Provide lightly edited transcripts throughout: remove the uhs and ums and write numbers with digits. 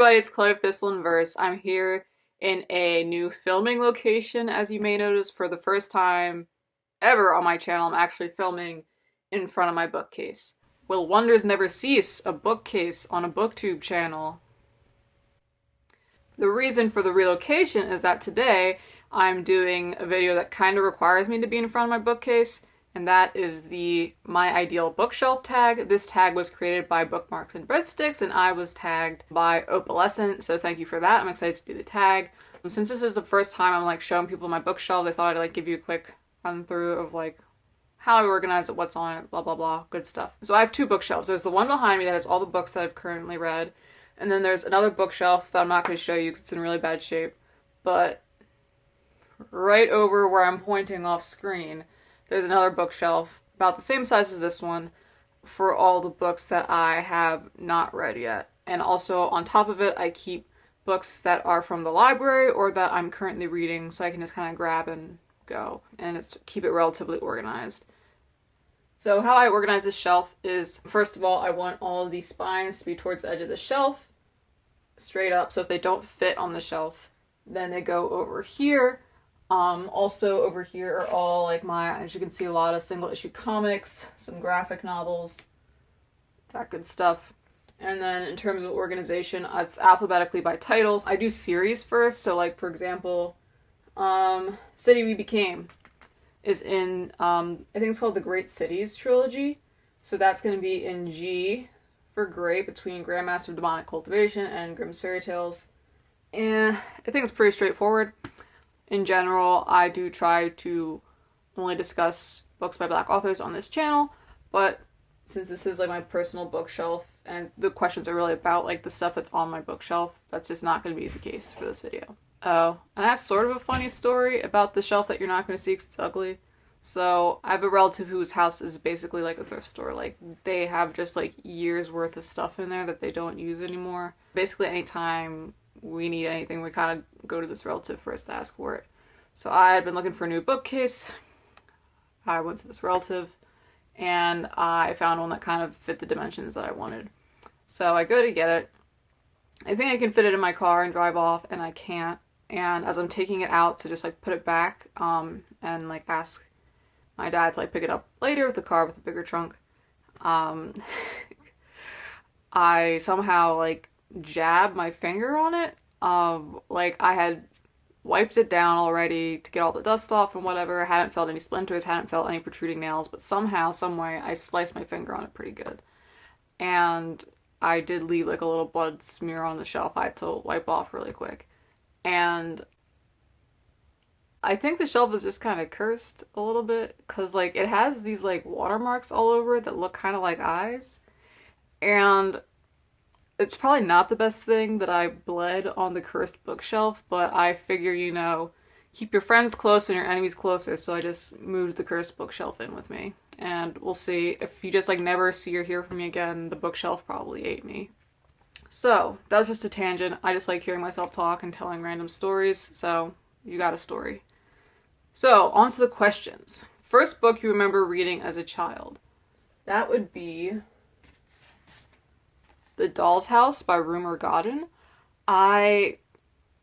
everybody, it's Chloe of Thistle and Verse. I'm here in a new filming location, as you may notice. For the first time ever on my channel, I'm actually filming in front of my bookcase. Will wonders never cease? A bookcase on a booktube channel. The reason for the relocation is that today I'm doing a video that kind of requires me to be in front of my bookcase, and that is the My Ideal Bookshelf tag. This tag was created by Bookmarks and Breadsticks, and I was tagged by Opalescent, so thank you for that. I'm excited to do the tag. Since this is the first time I'm showing people my bookshelves, I thought I'd give you a quick run through of how I organize it, what's on it, blah blah blah, good stuff. So I have two bookshelves. There's the one behind me that has all the books that I've currently read, and then there's another bookshelf that I'm not going to show you because it's in really bad shape, but right over where I'm pointing off screen, there's another bookshelf about the same size as this one for all the books that I have not read yet. And also on top of it, I keep books that are from the library or that I'm currently reading, so I can just kind of grab and go and keep it relatively organized. So how I organize this shelf is, first of all, I want all of these spines to be towards the edge of the shelf, straight up, so if they don't fit on the shelf, then they go over here. Also over here are all as you can see, a lot of single issue comics, some graphic novels, that good stuff. And then in terms of organization, it's alphabetically by titles. I do series first, so for example, City We Became is in, I think it's called the Great Cities trilogy. So that's going to be in G for Great, between Grandmaster of Demonic Cultivation and Grimm's Fairy Tales. And I think it's pretty straightforward. In general, I do try to only discuss books by Black authors on this channel, but since this is my personal bookshelf and the questions are really about the stuff that's on my bookshelf, that's just not going to be the case for this video. Oh, and I have sort of a funny story about the shelf that you're not going to see because it's ugly. So I have a relative whose house is basically like a thrift store. They have just years worth of stuff in there that they don't use anymore. Basically anytime we need anything, we kind of go to this relative first to ask for it. So I had been looking for a new bookcase. I went to this relative and I found one that kind of fit the dimensions that I wanted. So I go to get it. I think I can fit it in my car and drive off, and I can't. And as I'm taking it out to just put it back and ask my dad to pick it up later with the car with a bigger trunk, I somehow jab my finger on it. I had wiped it down already to get all the dust off and whatever. I hadn't felt any splinters, hadn't felt any protruding nails, but somehow, someway, I sliced my finger on it pretty good. And I did leave a little blood smear on the shelf I had to wipe off really quick. And I think the shelf is just kind of cursed a little bit because it has these watermarks all over it that look kind of like eyes. And it's probably not the best thing that I bled on the cursed bookshelf, but I figure, keep your friends close and your enemies closer, so I just moved the cursed bookshelf in with me. And we'll see. If you just never see or hear from me again, the bookshelf probably ate me. So, that was just a tangent. I just like hearing myself talk and telling random stories, so you got a story. So, on to the questions. First book you remember reading as a child. That would be The Doll's House by Rumer Godden. I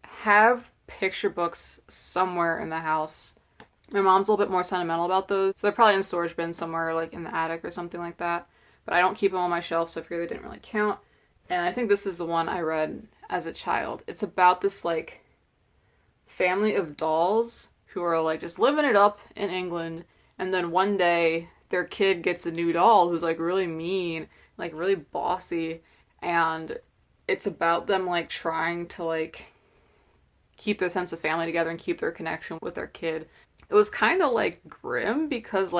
have picture books somewhere in the house. My mom's a little bit more sentimental about those, so they're probably in storage bin somewhere in the attic or something like that. But I don't keep them on my shelf, so I figure they didn't really count. And I think this is the one I read as a child. It's about this family of dolls who are just living it up in England, and then one day their kid gets a new doll who's really mean, really bossy. And it's about them trying to keep their sense of family together and keep their connection with their kid. It was kind of grim because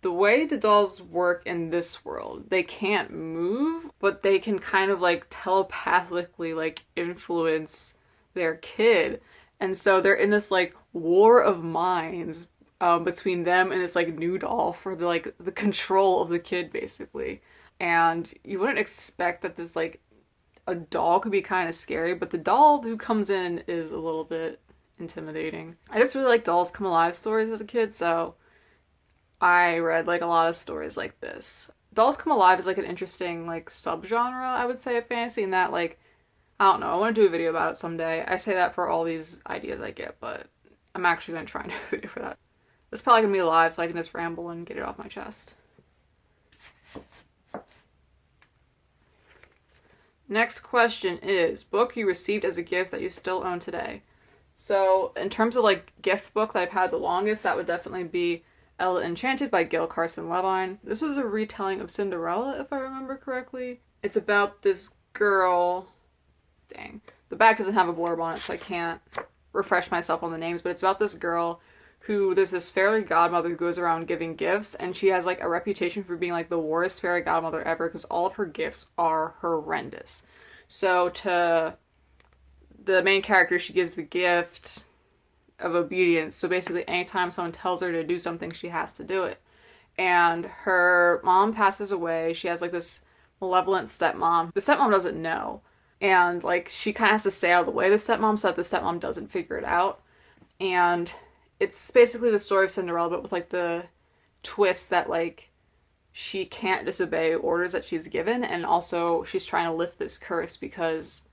the way the dolls work in this world, they can't move, but they can kind of telepathically influence their kid. And so they're in this war of minds between them and this new doll for the control of the kid, basically. And you wouldn't expect that this a doll could be kind of scary, but the doll who comes in is a little bit intimidating. I just really like Dolls Come Alive stories as a kid, so I read a lot of stories like this. Dolls Come Alive is an interesting subgenre, I would say, of fantasy, in that I don't know. I want to do a video about it someday. I say that for all these ideas I get, but I'm actually going to try and do a video for that. It's probably going to be live so I can just ramble and get it off my chest. Next question is, book you received as a gift that you still own today. So, in terms of like gift book that I've had the longest, that would definitely be Ella Enchanted by Gail Carson Levine. This was a retelling of Cinderella, if I remember correctly. It's about this girl. Dang. The back doesn't have a blurb on it, so I can't refresh myself on the names, but it's about this girl who, there's this fairy godmother who goes around giving gifts, and she has like a reputation for being like the worst fairy godmother ever because all of her gifts are horrendous. So to the main character, she gives the gift of obedience. So basically anytime someone tells her to do something, she has to do it. And her mom passes away. She has like this malevolent stepmom. The stepmom doesn't know. And like she kind of has to stay out of the way of the stepmom so that the stepmom doesn't figure it out. And it's basically the story of Cinderella, but with like the twist that like she can't disobey orders that she's given, and also she's trying to lift this curse because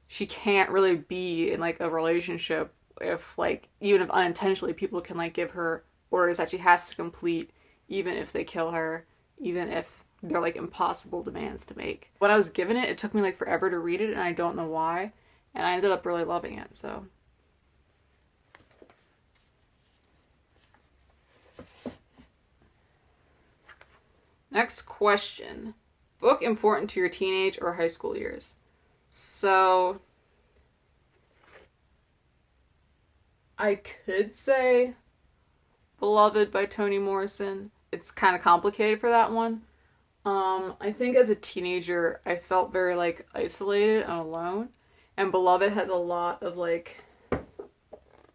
she can't really be in like a relationship if like, even if unintentionally, people can like give her orders that she has to complete, even if they kill her, even if they're like impossible demands to make. When I was given it, it took me like forever to read it, and I don't know why, and I ended up really loving it. So next question. Book important to your teenage or high school years. So I could say Beloved by Toni Morrison. It's kind of complicated for that one. I think as a teenager, I felt very like isolated and alone. And Beloved has a lot of like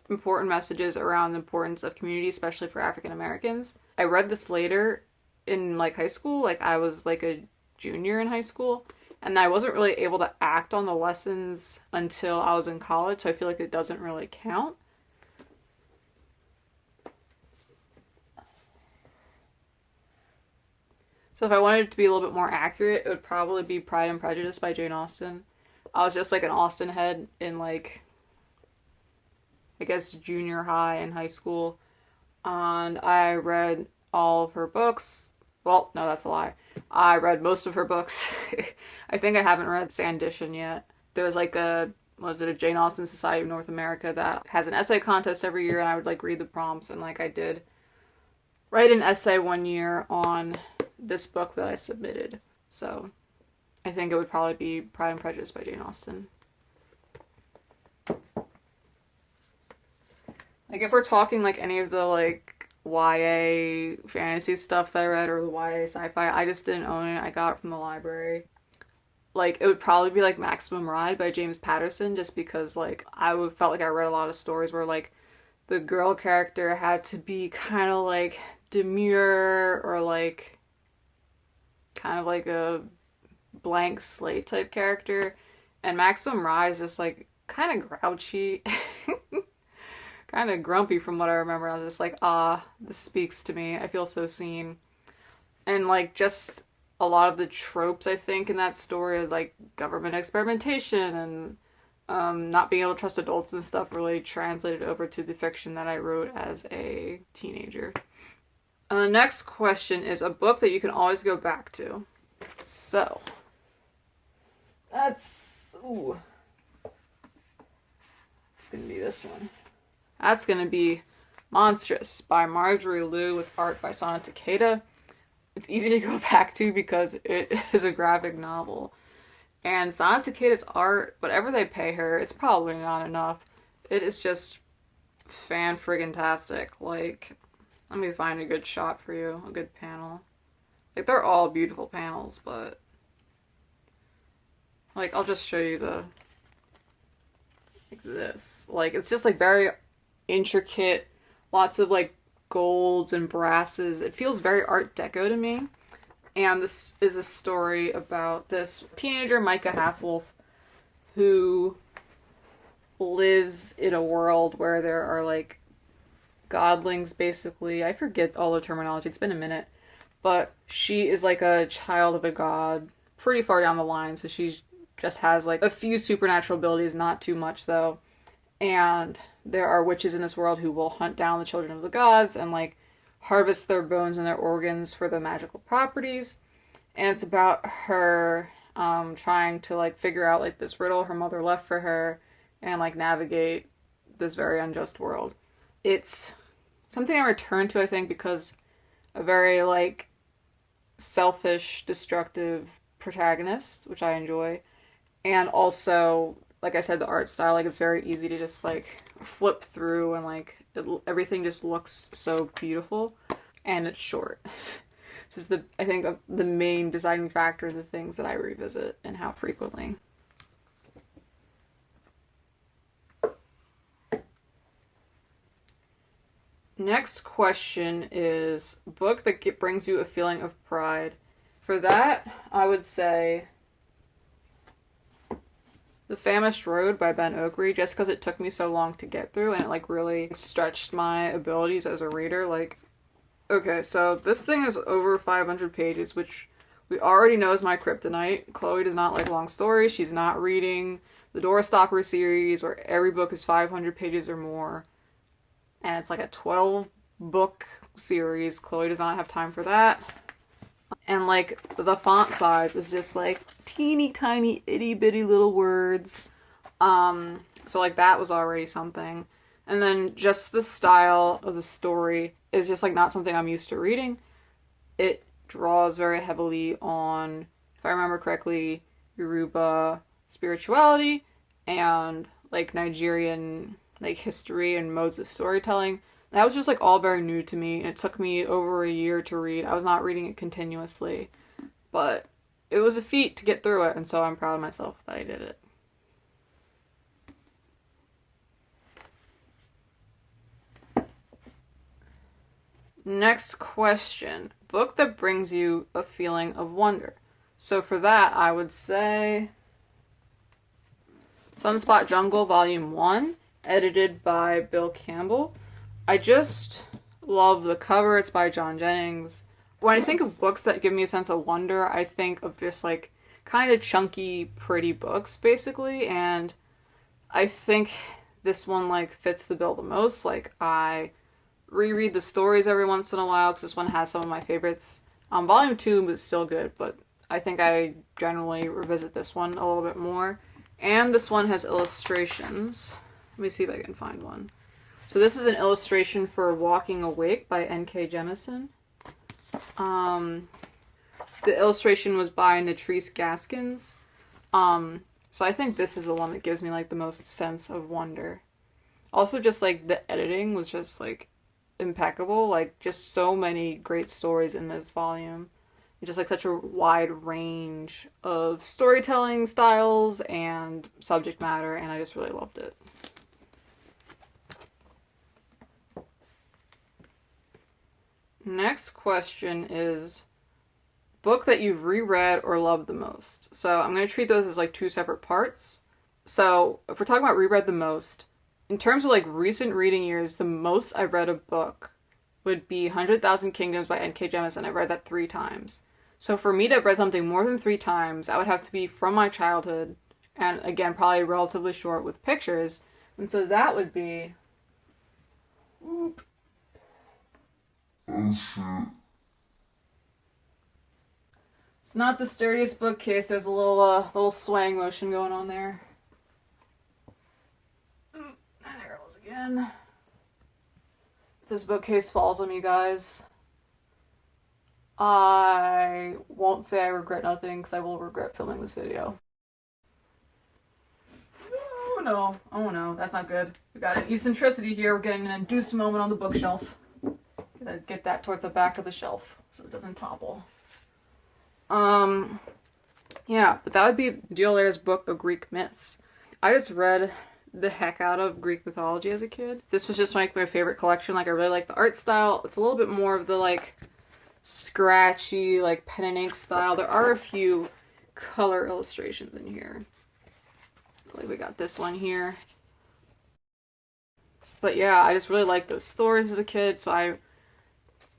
important messages around the importance of community, especially for African Americans. I read this later in like high school. Like I was like a junior in high school, and I wasn't really able to act on the lessons until I was in college. So I feel like it doesn't really count. So if I wanted it to be a little bit more accurate, it would probably be Pride and Prejudice by Jane Austen. I was just like an Austen head in like, I guess, junior high and high school. And I read all of her books. Well, no, that's a lie. I read most of her books. I think I haven't read Sandition yet. There's like a Jane Austen Society of North America that has an essay contest every year, and I would like read the prompts, and like I did write an essay one year on this book that I submitted. So I think it would probably be Pride and Prejudice by Jane Austen. Like if we're talking like any of the like YA fantasy stuff that I read or the YA sci-fi, I just didn't own it. I got it from the library. Like it would probably be like Maximum Ride by James Patterson, just because like felt like I read a lot of stories where like the girl character had to be kind of like demure or like kind of like a blank slate type character, and Maximum Ride is just like kind of grouchy, kind of grumpy from what I remember. I was just like, this speaks to me. I feel so seen. And like just a lot of the tropes I think in that story, like government experimentation and not being able to trust adults and stuff, really translated over to the fiction that I wrote as a teenager. The next question is a book that you can always go back to. So, it's going to be this one. That's going to be Monstrous by Marjorie Liu with art by Sana Takeda. It's easy to go back to because it is a graphic novel. And Sana Takeda's art, whatever they pay her, it's probably not enough. It is just fan-friggin-tastic. Like, let me find a good shot for you, a good panel. Like, they're all beautiful panels, but like, I'll just show you like this. Like, it's just like very intricate, lots of like golds and brasses. It feels very Art Deco to me. And this is a story about this teenager, Micah Halfwolf, who lives in a world where there are like godlings, basically. I forget all the terminology. It's been a minute. But she is like a child of a god pretty far down the line. So she's just has like a few supernatural abilities, not too much though. And there are witches in this world who will hunt down the children of the gods and like harvest their bones and their organs for their magical properties. And it's about her trying to like figure out like this riddle her mother left for her and like navigate this very unjust world. It's something I return to, I think, because a very like selfish, destructive protagonist, which I enjoy, and also, like I said, the art style, like it's very easy to just like flip through and like everything just looks so beautiful, and it's short. Just I think the main deciding factor, the things that I revisit and how frequently. Next question is book that brings you a feeling of pride. For that, I would say The Famished Road by Ben Okri, just because it took me so long to get through and it like really stretched my abilities as a reader. Like, okay, so this thing is over 500 pages, which we already know is my kryptonite. Chloe does not like long stories. She's not reading the Doorstopper series where every book is 500 pages or more. And it's like a 12-book series. Chloe does not have time for that. And like the font size is just like teeny tiny itty bitty little words. So like that was already something. And then just the style of the story is just like not something I'm used to reading. It draws very heavily on, if I remember correctly, Yoruba spirituality and like Nigerian like history and modes of storytelling. That was just like all very new to me, and it took me over a year to read. I was not reading it continuously, but it was a feat to get through it, and so I'm proud of myself that I did it. Next question. Book that brings you a feeling of wonder. So for that, I would say Sunspot Jungle Volume 1, edited by Bill Campbell. I just love the cover. It's by John Jennings. When I think of books that give me a sense of wonder, I think of just like kind of chunky, pretty books, basically. And I think this one like fits the bill the most. Like I reread the stories every once in a while because this one has some of my favorites. Volume 2 was still good, but I think I generally revisit this one a little bit more. And this one has illustrations. Let me see if I can find one. So this is an illustration for Walking Awake by N.K. Jemisin. The illustration was by Natrice Gaskins. So I think this is the one that gives me like the most sense of wonder. Also just like the editing was just like impeccable. Like just so many great stories in this volume. Just like such a wide range of storytelling styles and subject matter, and I just really loved it. Next question is book that you've reread or loved the most. So I'm going to treat those as like two separate parts. So if we're talking about reread the most, in terms of like recent reading years, the most I've read a book would be 100,000 Kingdoms by N.K. Jemisin. I've read that 3 times. So for me to have read something more than 3 times, that would have to be from my childhood, and again, probably relatively short with pictures. And so that would be... Oop. Oh shit. It's not the sturdiest bookcase. There's a little swaying motion going on there. There it was again. This bookcase falls on me, guys. I won't say I regret nothing because I will regret filming this video. Oh no. Oh no, that's not good. We got an eccentricity here. We're getting an induced moment on the bookshelf. Gotta get that towards the back of the shelf so it doesn't topple. Yeah, but that would be D'Aulaire's book of Greek myths. I just read the heck out of Greek mythology as a kid. This was just like my favorite collection. Like I really like the art style. It's a little bit more of the like scratchy like pen and ink style. There are a few color illustrations in here. Like we got this one here. But yeah, I just really liked those stories as a kid, so I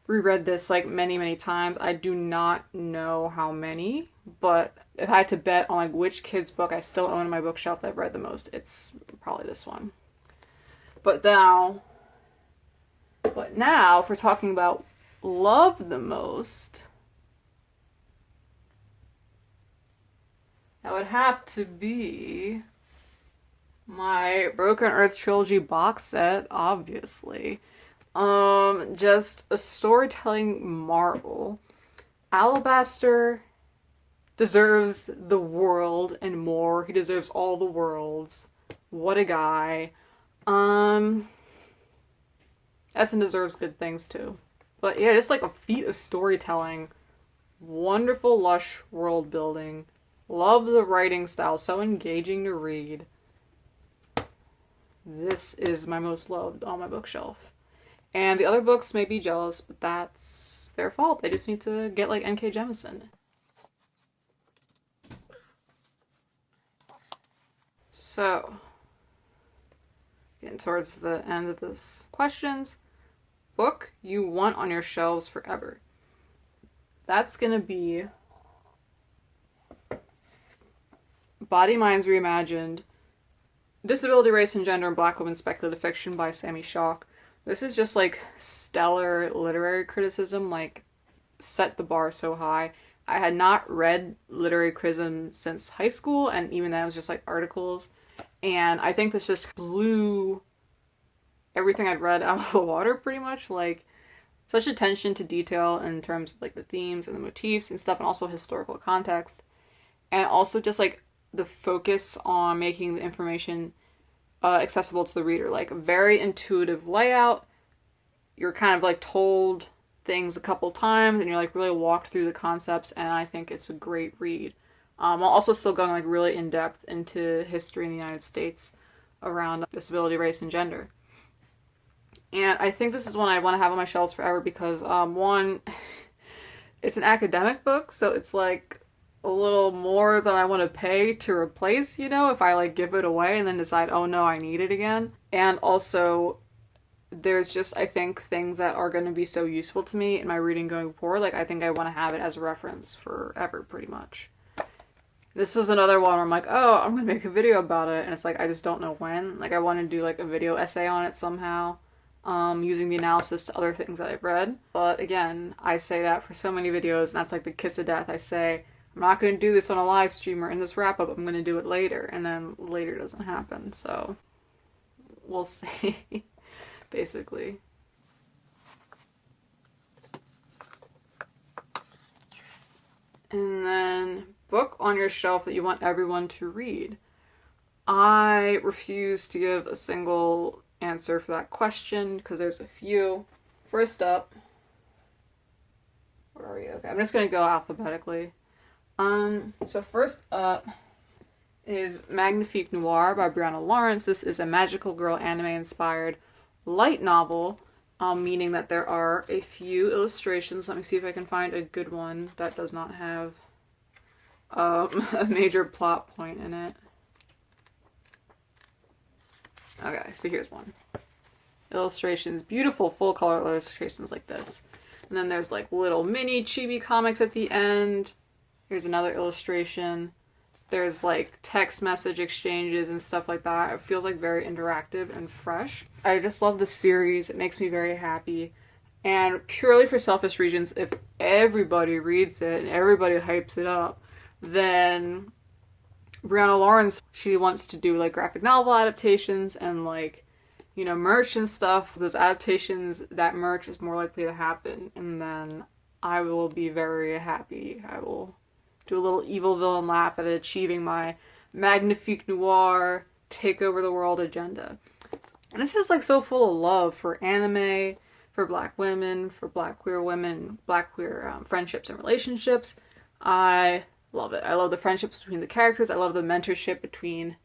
reread this like many times. I do not know how many, but if I had to bet on like which kid's book I still own on my bookshelf that I've read the most, it's probably this one. But now, if we're talking about love the most, that would have to be my Broken Earth trilogy box set, obviously. Just a storytelling marvel. Alabaster deserves the world and more. He deserves all the worlds. What a guy. Essen deserves good things too. But yeah, just like a feat of storytelling. Wonderful, lush world building. Love the writing style. So engaging to read. This is my most loved on my bookshelf. And the other books may be jealous, but that's their fault. They just need to get like N.K. Jemisin. So, getting towards the end of this questions. Book you want on your shelves forever. That's gonna be Body Minds Reimagined, Disability, Race, and Gender in Black Women Speculative Fiction by Sami Schock. This is just like stellar literary criticism, like set the bar so high. I had not read literary criticism since high school, and even then it was just like articles. And I think this just blew everything I'd read out of the water pretty much. Like, such attention to detail in terms of like the themes and the motifs and stuff, and also historical context. And also just like the focus on making the information accessible to the reader. Like, very intuitive layout. You're kind of like told things a couple times and you're like really walked through the concepts, and I think it's a great read. While also still going like really in depth into history in the United States around disability, race, and gender. And I think this is one I want to have on my shelves forever because one, it's an academic book, so it's like a little more than I want to pay to replace, you know, if I like give it away and then decide, oh no, I need it again. And also, there's just, I think, things that are going to be so useful to me in my reading going forward. Like, I think I want to have it as a reference forever, pretty much. This was another one where I'm like, oh, I'm going to make a video about it. And it's like, I just don't know when. Like, I want to do like a video essay on it somehow, using the analysis to other things that I've read. But again, I say that for so many videos, and that's like the kiss of death. I say, I'm not going to do this on a live stream or in this wrap-up. I'm going to do it later. And then later doesn't happen. So, we'll see. Basically. And then, book on your shelf that you want everyone to read. I refuse to give a single answer for that question because there's a few. First up, where are we? Okay, I'm just going to go alphabetically. So first up is Magnifique Noir by Brianna Lawrence. This is a magical girl anime-inspired light novel, meaning that there are a few illustrations. Let me see if I can find a good one that does not have a major plot point in it. Okay, so here's one. Illustrations, beautiful full color illustrations like this. And then there's like little mini chibi comics at the end. Here's another illustration. There's like text message exchanges and stuff like that. It feels like very interactive and fresh. I just love the series. It makes me very happy. And purely for selfish reasons, if everybody reads it and everybody hypes it up, then Brianna Lawrence, she wants to do like graphic novel adaptations and like, you know, merch and stuff. Those adaptations, that merch is more likely to happen. And then I will be very happy. I will do a little evil villain laugh at achieving my Magnifique Noir take over the world agenda. And it's just like so full of love for anime, for black women, for black queer women, black queer friendships and relationships. I love it. I love the friendships between the characters. I love the mentorship between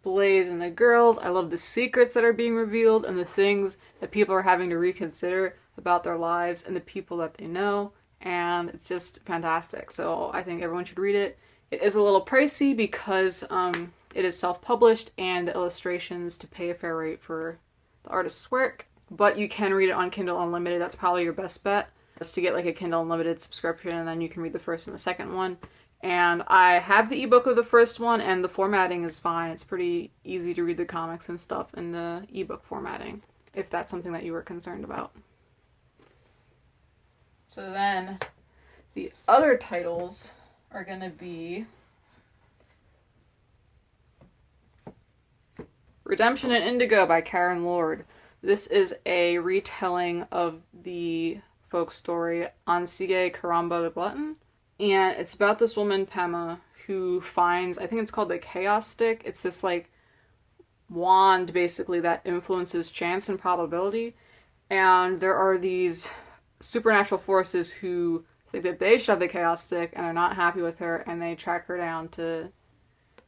Blaze and the girls. I love the secrets that are being revealed and the things that people are having to reconsider about their lives and the people that they know. And it's just fantastic. So I think everyone should read it. It is a little pricey because it is self-published and the illustrations to pay a fair rate for the artist's work. But you can read it on Kindle Unlimited. That's probably your best bet. Just to get like a Kindle Unlimited subscription, and then you can read the first and the second one. And I have the ebook of the first one, and the formatting is fine. It's pretty easy to read the comics and stuff in the ebook formatting, if that's something that you were concerned about. So then, the other titles are going to be Redemption in Indigo by Karen Lord. This is a retelling of the folk story Ansige Karamba the Glutton. And it's about this woman, Pema, who finds, I think it's called the Chaos Stick. It's this, like, wand, basically, that influences chance and probability. And there are these supernatural forces who think that they should have the Chaos Stick, and they're not happy with her, and they track her down to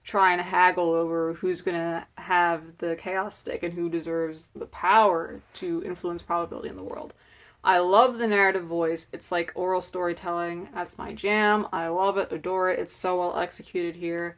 try and haggle over who's going to have the Chaos Stick and who deserves the power to influence probability in the world. I love the narrative voice. It's like oral storytelling. That's my jam. I love it, adore it. It's so well executed here.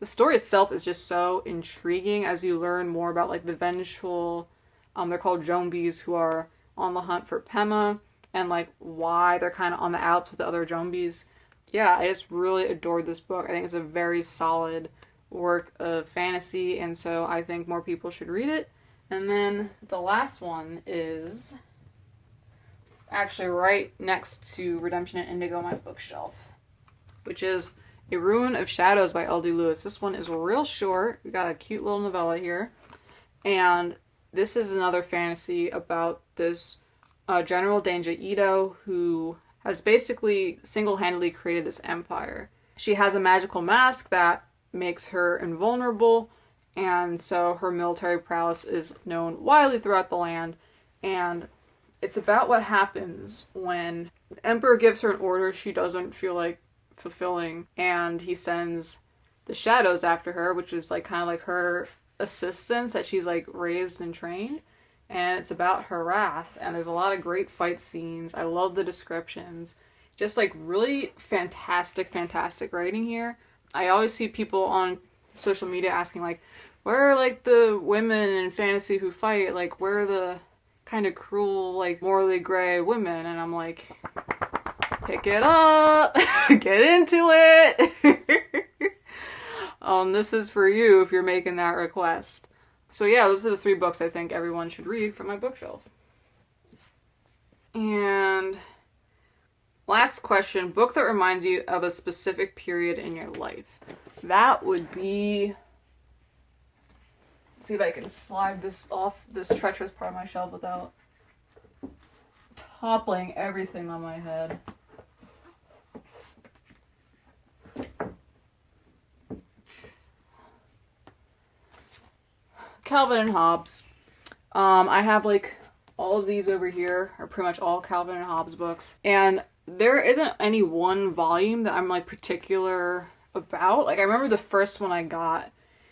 The story itself is just so intriguing as you learn more about, like, the vengeful, they're called Zombies, who are on the hunt for Pema, and, like, why they're kind of on the outs with the other Zombies. Yeah, I just really adored this book. I think it's a very solid work of fantasy, and so I think more people should read it. And then the last one is actually right next to Redemption in Indigo on my bookshelf, which is A Ruin of Shadows by L.D. Lewis. This one is real short. We got a cute little novella here. And this is another fantasy about this General Danger Ito, who has basically single-handedly created this empire. She has a magical mask that makes her invulnerable, and so her military prowess is known widely throughout the land. And it's about what happens when the Emperor gives her an order she doesn't feel like fulfilling, and he sends the Shadows after her, which is, like, kind of like her assistants that she's, like, raised and trained. And it's about her wrath, and there's a lot of great fight scenes. I love the descriptions. Just, like, really fantastic writing here. I always see people on social media asking, like, where are, like, the women in fantasy who fight? Like, where are the kind of cruel, like, morally gray women? And I'm like, pick it up, get into it. This is for you if you're making that request. So yeah, those are the 3 books I think everyone should read from my bookshelf. And last question, book that reminds you of a specific period in your life. That would be, let's see if I can slide this off this treacherous part of my shelf without toppling everything on my head. Calvin and Hobbes. I have, like, all of these over here are pretty much all Calvin and Hobbes books, and there isn't any one volume that I'm, like, particular about. Like, I remember the first one I got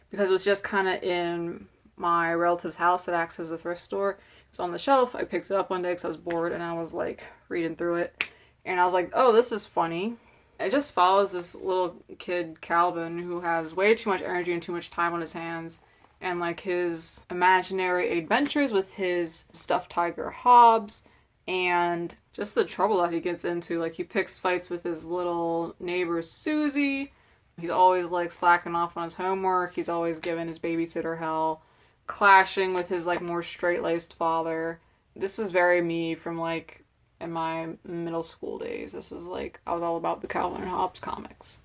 because it was just kind of in my relative's house that acts as a thrift store. It was on the shelf. I picked it up one day because I was bored, and I was, like, reading through it, and I was like, oh, this is funny. It just follows this little kid, Calvin, who has way too much energy and too much time on his hands, and, like, his imaginary adventures with his stuffed tiger Hobbes, and just the trouble that he gets into. Like, he picks fights with his little neighbor Susie. He's always, like, slacking off on his homework. He's always giving his babysitter hell. Clashing with his, like, more straight-laced father. This was very me from, like, in my middle school days. This was, like, I was all about the Calvin and Hobbes comics.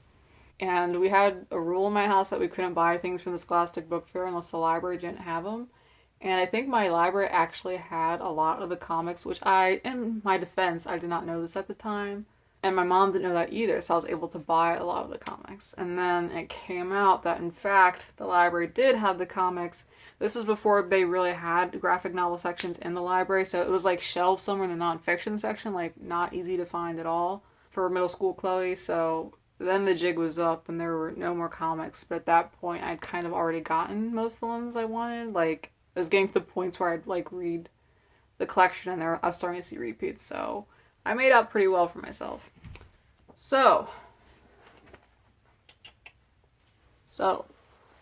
And we had a rule in my house that we couldn't buy things from the Scholastic Book Fair unless the library didn't have them. And I think my library actually had a lot of the comics, which in my defense, I did not know this at the time. And my mom didn't know that either, so I was able to buy a lot of the comics. And then it came out that, in fact, the library did have the comics. This was before they really had graphic novel sections in the library, so it was, like, shelved somewhere in the nonfiction section, like, not easy to find at all for middle school Chloe, so then the jig was up and there were no more comics. But at that point, I'd kind of already gotten most of the ones I wanted. Like, I was getting to the points where I'd, like, read the collection and I was starting to see repeats, so I made out pretty well for myself. So,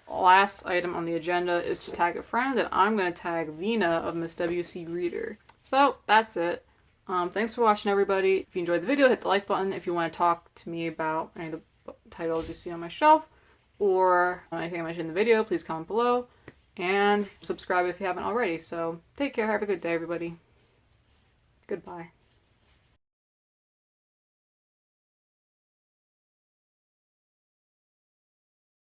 last item on the agenda is to tag a friend, and I'm going to tag Vina of Miss W.C. Reader. So, that's it. Thanks for watching, everybody. If you enjoyed the video, hit the like button. If you want to talk to me about any of the titles you see on my shelf, or anything I mentioned in the video, please comment below. And subscribe if you haven't already. So take care. Have a good day, everybody. Goodbye.